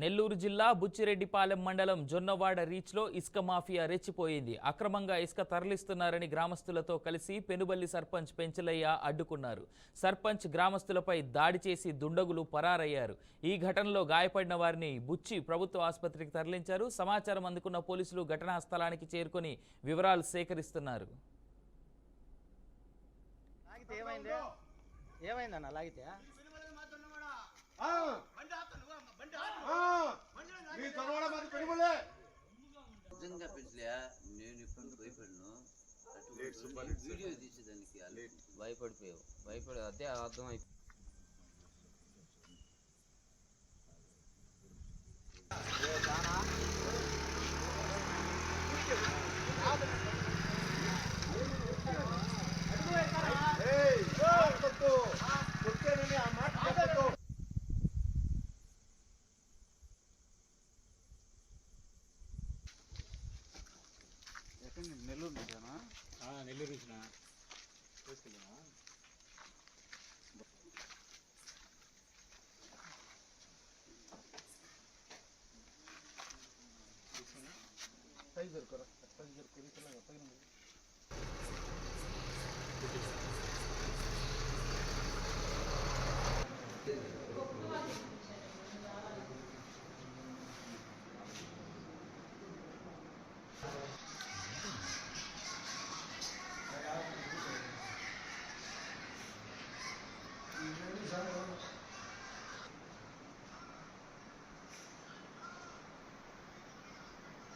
నెల్లూరు జిల్లా బుచ్చిరెడ్డిపాలెం మండలం జొన్నవాడ రీచ్లో ఇసుక మాఫియా రెచ్చిపోయింది. అక్రమంగా ఇసుక తరలిస్తున్నారని గ్రామస్తులతో కలిసి పెనుబల్లి సర్పంచ్ పెంచలయ్య అడ్డుకున్నారు. సర్పంచ్ గ్రామస్తులపై దాడి చేసి దుండగులు పరారయ్యారు. ఈ ఘటనలో గాయపడిన వారిని బుచ్చి ప్రభుత్వ ఆసుపత్రికి తరలించారు. సమాచారం అందుకున్న పోలీసులు ఘటనా స్థలానికి చేరుకొని వివరాలు సేకరిస్తున్నారు. నిజంగా పెంచలే నేను ఇప్పుడు భయపడను వీడియో తీసేదానికి భయపడి అదే అర్థం అయిపోయింది. నెల్లూరు నుంచేనా? నెల్లూరు నుంచి తీసుకెళ్ళా. సైజ్ దొరకరా?